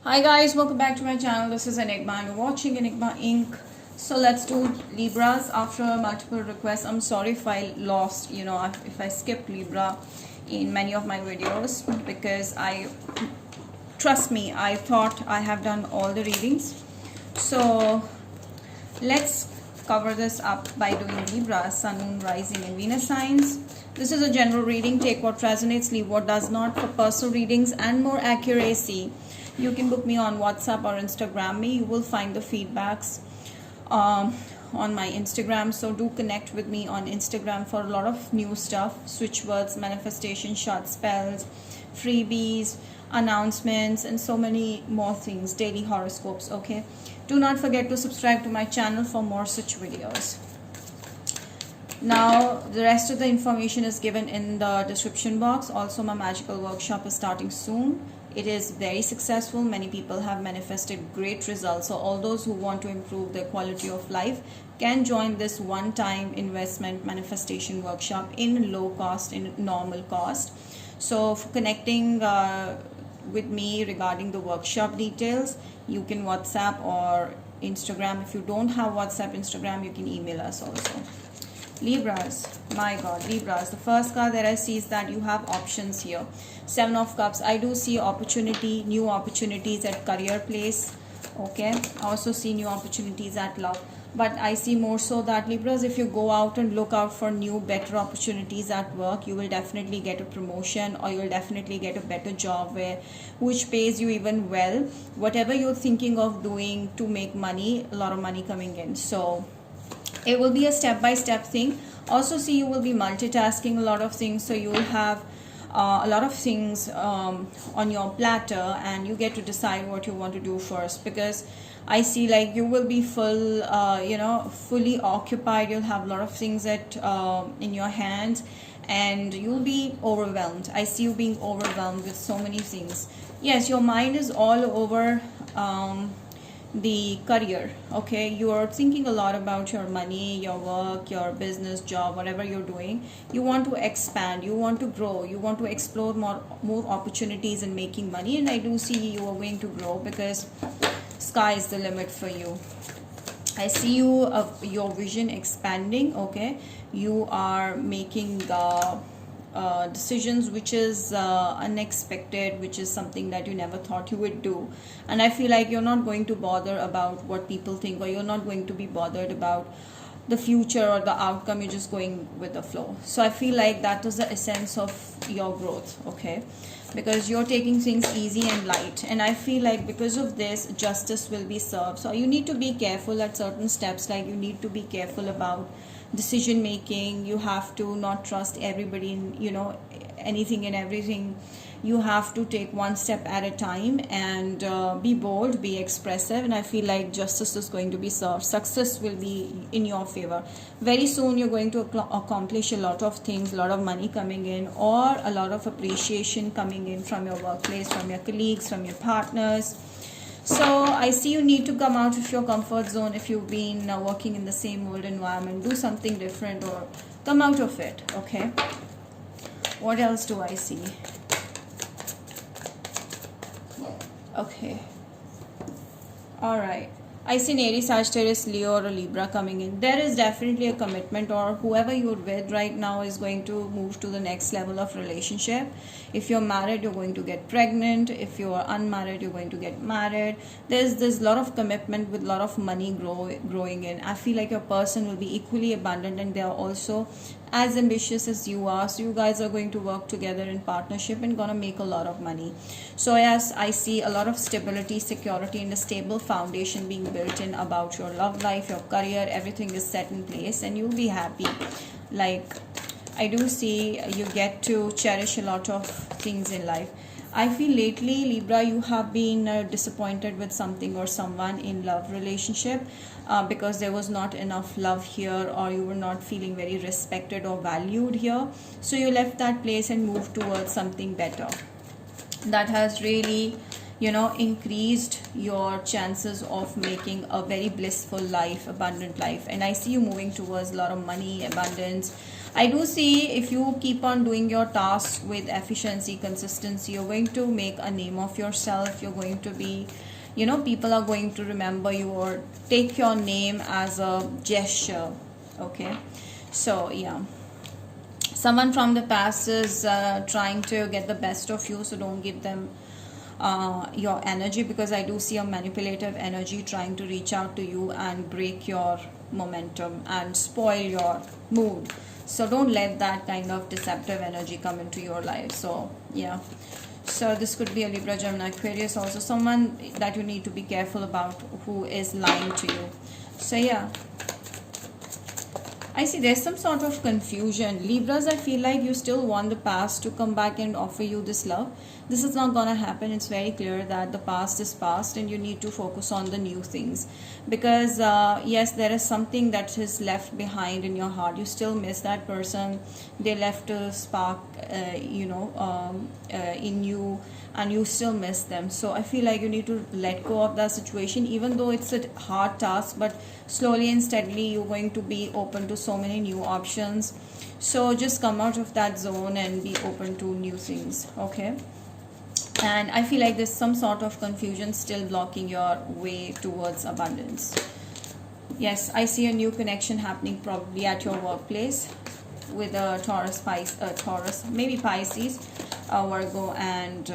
Hi guys, welcome back to my channel. This is Enigma and you're watching Enigma Inc. So let's do Libras after multiple requests. I'm sorry if I lost, if I skipped Libra in many of my videos because trust me, I thought I have done all the readings. So let's cover this up by doing Libra, Sun, Moon, Rising and Venus signs. This is a general reading. Take what resonates, leave what does not. For personal readings and more accuracy, you can book me on WhatsApp or Instagram me. You will find the feedbacks on my Instagram. So do connect with me on Instagram for a lot of new stuff, switch words, manifestation, short spells, freebies, announcements and so many more things, daily horoscopes. Okay, do not forget to subscribe to my channel for more such videos. Now the rest of the information is given in the description box. Also, my magical workshop is starting soon. It is very successful. Many people have manifested great results. So all those who want to improve their quality of life can join this one-time investment manifestation workshop in low cost, in normal cost. So for connecting with me regarding the workshop details, you can WhatsApp or Instagram. If you don't have WhatsApp, Instagram, you can email us also. Libras, my God, Libras. The first card that I see is that you have options here. Seven of Cups. I do see opportunity, new opportunities at career place. Okay, I also see new opportunities at love. But I see more so that Libras, if you go out and look out for new, better opportunities at work, you will definitely get a promotion or you will definitely get a better job which pays you even well. Whatever you're thinking of doing to make money, a lot of money coming in. So it will be a step-by-step thing. Also see you will be multitasking a lot of things, so you will have a lot of things on your platter and you get to decide what you want to do first, because I see like you will be fully occupied. You'll have a lot of things in your hands and you'll be overwhelmed. I see you being overwhelmed with so many things. Yes, your mind is all over the career. Okay, you are thinking a lot about your money, your work, your business, job, whatever you're doing. You want to expand, you want to grow, you want to explore more opportunities in making money, and I do see you are going to grow because sky is the limit for you. I see you your vision expanding. Okay, you are making decisions which is unexpected, which is something that you never thought you would do, and I feel like you're not going to bother about what people think, or you're not going to be bothered about the future or the outcome. You're just going with the flow. So I feel like that is the essence of your growth. Okay, because you're taking things easy and light, and I feel like because of this justice will be served. So you need to be careful at certain steps, like you need to be careful about decision making. You have to not trust everybody in anything and everything. You have to take one step at a time and be bold, be expressive, and I feel like justice is going to be served. Success will be in your favor. Very soon you're going to accomplish a lot of things, a lot of money coming in, or a lot of appreciation coming in from your workplace, from your colleagues, from your partners. So I see you need to come out of your comfort zone. If you've been working in the same old environment, do something different or come out of it. Okay, what else do I see? Okay, all right, I see an Aries, Sagittarius, Leo or a Libra coming in. There is definitely a commitment, or whoever you're with right now is going to move to the next level of relationship. If you're married, you're going to get pregnant. If you're unmarried, you're going to get married. There's a lot of commitment with a lot of money growing in. I feel like your person will be equally abundant and they are also as ambitious as you are. So you guys are going to work together in partnership and gonna make a lot of money. So yes, I see a lot of stability, security and a stable foundation being built in about your love life, your career. Everything is set in place and you'll be happy. Like I do see you get to cherish a lot of things in life. I feel lately, Libra, you have been disappointed with something or someone in love relationship because there was not enough love here, or you were not feeling very respected or valued here. So you left that place and moved towards something better. That has really increased your chances of making a very blissful life, abundant life. And I see you moving towards a lot of money, abundance. I do see if you keep on doing your tasks with efficiency, consistency, you're going to make a name of yourself. You're going to be, people are going to remember you or take your name as a gesture. Okay, so yeah, someone from the past is trying to get the best of you, so don't give them your energy, because I do see a manipulative energy trying to reach out to you and break your momentum and spoil your mood. So don't let that kind of deceptive energy come into your life. So yeah, so this could be a Libra, Gemini, Aquarius, also someone that you need to be careful about who is lying to you. So yeah, I see there's some sort of confusion. Libras, I feel like you still want the past to come back and offer you this love. This is not gonna happen. It's very clear that the past is past and you need to focus on the new things. Because yes, there is something that is left behind in your heart. You still miss that person. They left a spark, in you, and you still miss them. So I feel like you need to let go of that situation, even though it's a hard task, but slowly and steadily you're going to be open to so many new options. So just come out of that zone and be open to new things. Okay, and I feel like there's some sort of confusion still blocking your way towards abundance. Yes, I see a new connection happening probably at your workplace with a Taurus, maybe Pisces, Virgo, and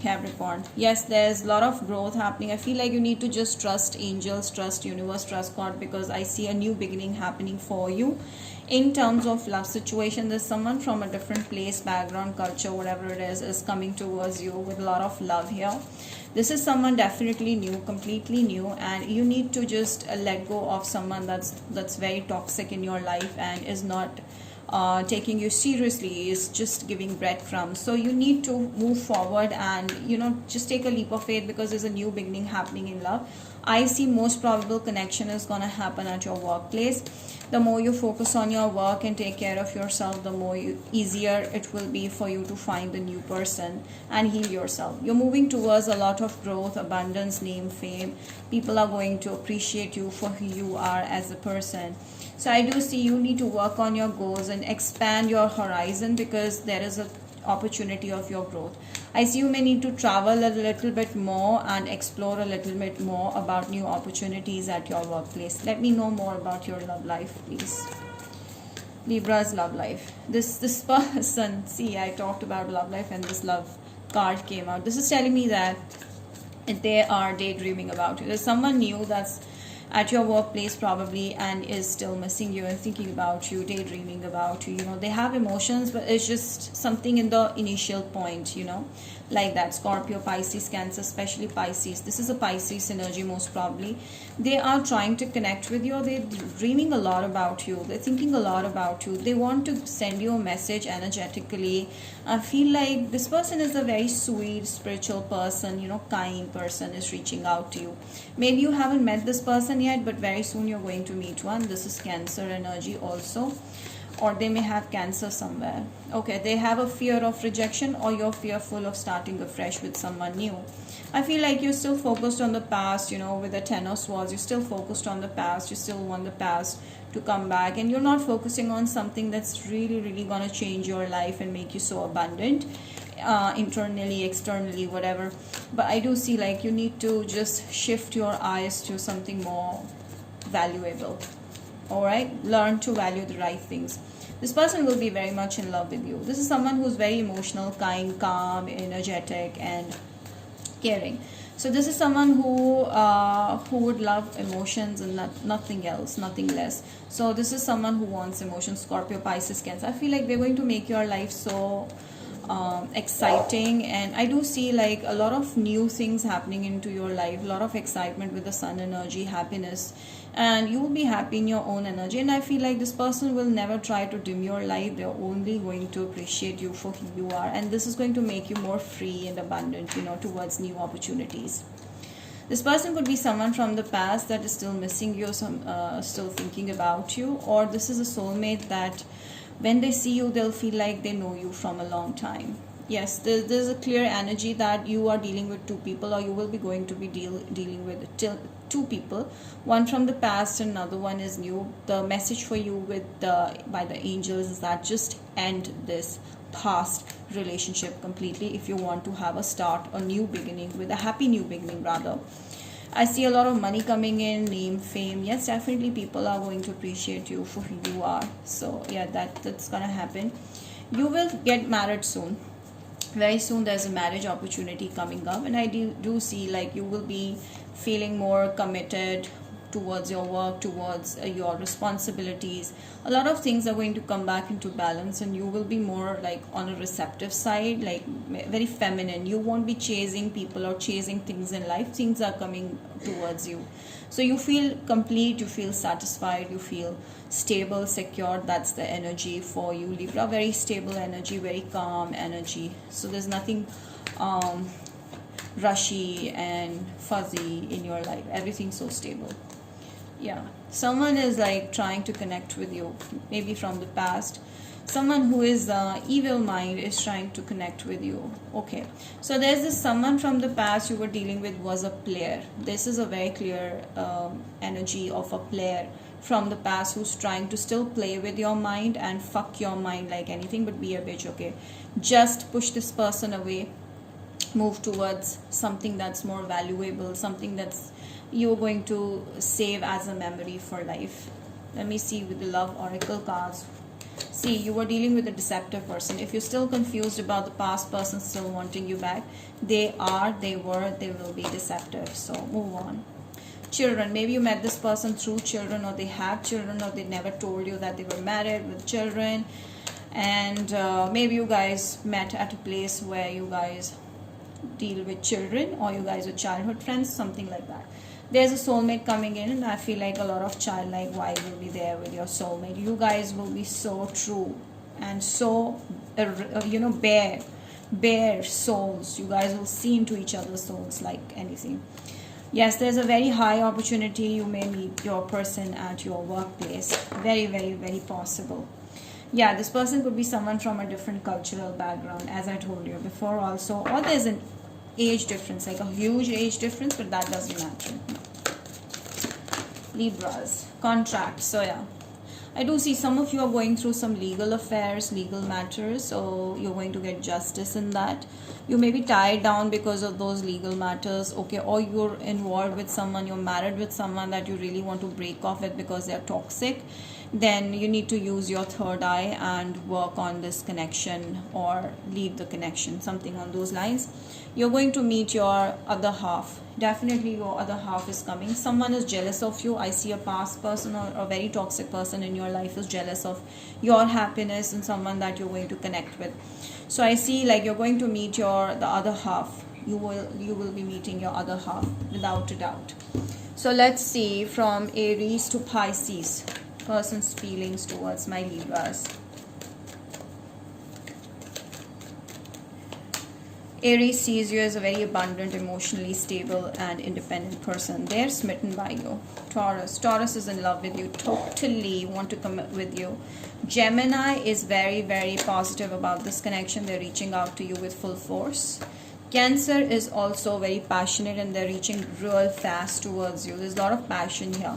Capricorn. Yes, there's a lot of growth happening. I feel like you need to just trust angels, trust universe, trust God, because I see a new beginning happening for you. In terms of love situation, there's someone from a different place, background, culture, whatever it is coming towards you with a lot of love here. This is someone definitely new, completely new, and you need to just let go of someone that's very toxic in your life and is not taking you seriously, is just giving breadcrumbs. So you need to move forward and just take a leap of faith, because there's a new beginning happening in love. I see most probable connection is gonna happen at your workplace. The more you focus on your work and take care of yourself, the more easier it will be for you to find a new person and heal yourself. You're moving towards a lot of growth, abundance, name, fame. People are going to appreciate you for who you are as a person. So I do see you need to work on your goals and expand your horizon, because there is an opportunity of your growth. I see you may need to travel a little bit more and explore a little bit more about new opportunities at your workplace. Let me know more about your love life, please. Libra's love life. This person, see, I talked about love life and this love card came out. This is telling me that they are daydreaming about you. There's someone new that's at your workplace probably and is still missing you and thinking about you, daydreaming about you. They have emotions, but it's just something in the initial point, like that. Scorpio, Pisces, Cancer, especially Pisces. This is a Pisces energy most probably. They are trying to connect with you. They're dreaming a lot about you. They're thinking a lot about you. They want to send you a message energetically. I feel like this person is a very sweet, spiritual person, kind person, is reaching out to you. Maybe you haven't met this person yet, but very soon you're going to meet one. This is Cancer energy also. Or they may have Cancer somewhere. Okay, they have a fear of rejection, or you're fearful of starting afresh with someone new. I feel like you're still focused on the past, with the Ten of Swords. You're still focused on the past. You still want the past to come back, and you're not focusing on something that's really, really going to change your life and make you so abundant, internally, externally, whatever. But I do see like you need to just shift your eyes to something more valuable. Alright, learn to value the right things. This person will be very much in love with you. This is someone who's very emotional, kind, calm, energetic, and caring. So this is someone who would love emotions and nothing else, nothing less. So this is someone who wants emotions. Scorpio, Pisces, Cancer. I feel like they're going to make your life so exciting, and I do see like a lot of new things happening into your life, a lot of excitement with the Sun energy, happiness, and you will be happy in your own energy. And I feel like this person will never try to dim your light. They're only going to appreciate you for who you are, and this is going to make you more free and abundant, towards new opportunities. This person could be someone from the past that is still missing you, still thinking about you, or this is a soulmate that when they see you, they'll feel like they know you from a long time. Yes, there's a clear energy that you are dealing with two people, or you will be going to be dealing with two people, one from the past and another one is new. The message for you with the by the angels is that just end this past relationship completely if you want to have a start, a new beginning, with a happy new beginning rather. I see a lot of money coming in, name, fame. Yes, definitely people are going to appreciate you for who you are. So yeah, that's gonna happen. You will get married soon. Very soon there's a marriage opportunity coming up, and I do see like you will be feeling more committed towards your work, towards your responsibilities. A lot of things are going to come back into balance, and you will be more like on a receptive side, like very feminine. You won't be chasing people or chasing things in life. Things are coming towards you, so you feel complete, you feel satisfied, you feel stable, secure. That's the energy for you, Libra. Very stable energy, very calm energy. So there's nothing rushy and fuzzy in your life. Everything's so stable. Yeah, someone is like trying to connect with you, maybe from the past. Someone who is evil mind is trying to connect with you. Okay, so there's this someone from the past you were dealing with was a player. This is a very clear energy of a player from the past who's trying to still play with your mind and fuck your mind like anything, but be a bitch. Okay, just push this person away, move towards something that's more valuable, something that's you're going to save as a memory for life. Let me see with the love oracle cards. See, you were dealing with a deceptive person. If you're still confused about the past person still wanting you back, they will be deceptive. So move on. Children, maybe you met this person through children, or they have children, or they never told you that they were married with children, and maybe you guys met at a place where you guys deal with children, or you guys are childhood friends, something like that. There's a soulmate coming in, and I feel like a lot of childlike vibe will be there with your soulmate. You guys will be so true and so bare souls. You guys will see into each other's souls like anything. Yes, there's a very high opportunity. You may meet your person at your workplace. Very, very, very possible. Yeah, this person could be someone from a different cultural background, as I told you before also. Or there's an age difference, like a huge age difference, but that doesn't matter. Libras, contract. So yeah, I do see some of you are going through some legal affairs, legal matters, so you're going to get justice in that. You may be tied down because of those legal matters, okay, or you're involved with someone, you're married with someone that you really want to break off with because they're toxic. Then you need to use your third eye and work on this connection, or leave the connection, something on those lines. You're going to meet your other half. Definitely your other half is coming. Someone is jealous of you. I see a past person or a very toxic person in your life is jealous of your happiness and someone that you're going to connect with. So I see like you're going to meet the other half. You will be meeting your other half without a doubt. So let's see from Aries to Pisces, person's feelings towards my Libras. Aries sees you as a very abundant, emotionally stable and independent person. They're smitten by you. Taurus is in love with you, totally want to commit with you. Gemini is very, very positive about this connection. They're reaching out to you with full force. Cancer is also very passionate, and they're reaching real fast towards you. There's a lot of passion here.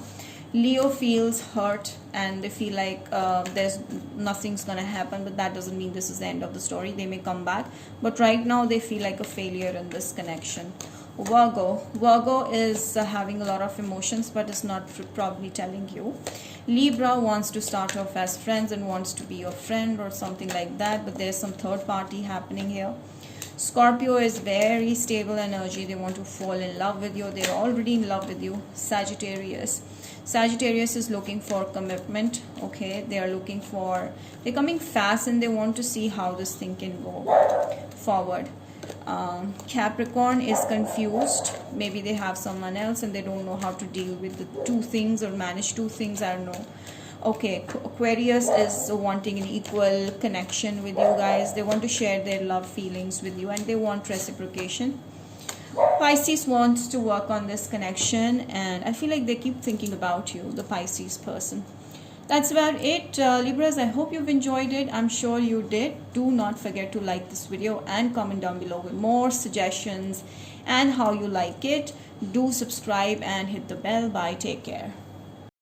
Leo feels hurt, and they feel like there's nothing's gonna happen, but that doesn't mean this is the end of the story. They may come back, but right now they feel like a failure in this connection. Virgo is having a lot of emotions, but it's not probably telling you. Libra wants to start off as friends and wants to be your friend or something like that, but there's some third party happening here. Scorpio is very stable energy. They want to fall in love with you. They're already in love with you. Sagittarius is looking for commitment. Okay, they're coming fast, and they want to see how this thing can go forward. Capricorn is confused. Maybe they have someone else and they don't know how to deal with the two things or manage two things. I don't know. Okay, Aquarius is wanting an equal connection with you guys. They want to share their love feelings with you, and they want reciprocation. Pisces wants to work on this connection, and I feel like they keep thinking about you, the Pisces person. That's about it, Libras. I hope you've enjoyed it. I'm sure you did. Do not forget to like this video and comment down below with more suggestions and how you like it. Do subscribe and hit the bell. Bye. Take care.